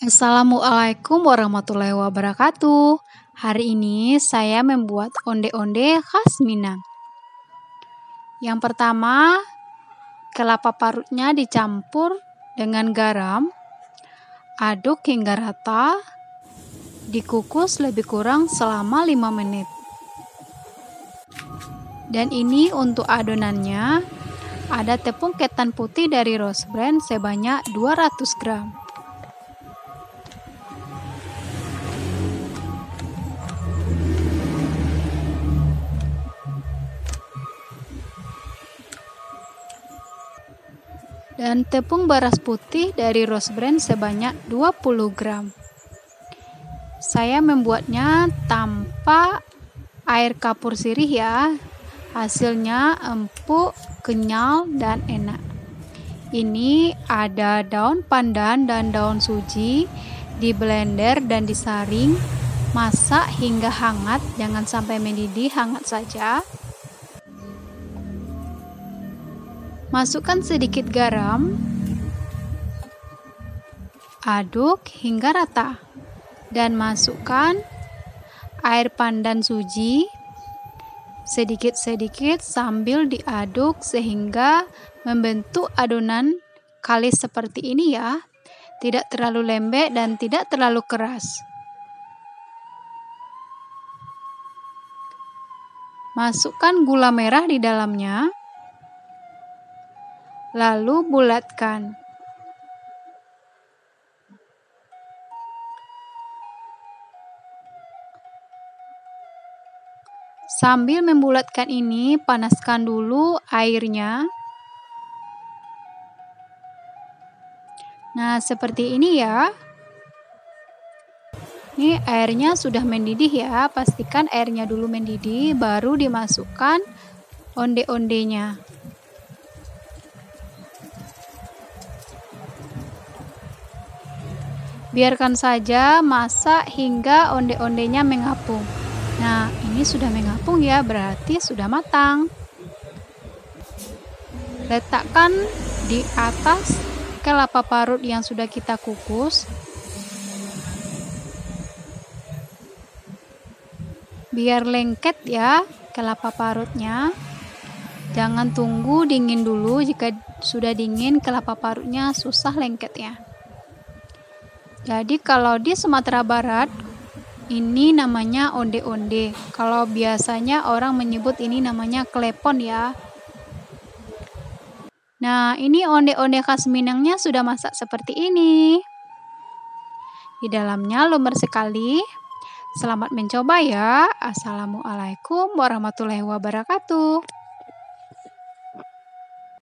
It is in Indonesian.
Assalamualaikum warahmatullahi wabarakatuh. Hari ini saya membuat onde-onde khas Minang. Yang pertama, kelapa parutnya dicampur dengan garam, aduk hingga rata, dikukus lebih kurang selama 5 menit. Dan ini untuk adonannya, ada tepung ketan putih dari Rose Brand sebanyak 200 gram. Dan tepung beras putih dari Rose Brand sebanyak 20 gram. Saya membuatnya tanpa air kapur sirih ya. Hasilnya empuk, kenyal, dan enak. Ini ada daun pandan dan daun suji, di blender dan disaring. Masak hingga hangat, jangan sampai mendidih, hangat saja. Masukkan sedikit garam, aduk hingga rata, dan masukkan air pandan suji sedikit-sedikit sambil diaduk sehingga membentuk adonan kalis seperti ini ya, tidak terlalu lembek dan tidak terlalu keras. Masukkan gula merah di dalamnya, lalu bulatkan. Sambil membulatkan ini, panaskan dulu airnya. Nah, seperti ini ya. Ini airnya sudah mendidih ya. Pastikan airnya dulu mendidih, baru dimasukkan onde-ondenya. Biarkan saja masak hingga onde-ondenya mengapung. Nah, ini sudah mengapung ya, berarti sudah matang. Letakkan di atas kelapa parut yang sudah kita kukus. Biar lengket ya kelapa parutnya. Jangan tunggu dingin dulu, jika sudah dingin kelapa parutnya susah lengketnya. Jadi kalau di Sumatera Barat, ini namanya onde-onde. Kalau biasanya orang menyebut ini namanya klepon ya. Nah, ini onde-onde khas Minangnya sudah masak seperti ini. Di dalamnya lumer sekali. Selamat mencoba ya. Assalamualaikum warahmatullahi wabarakatuh.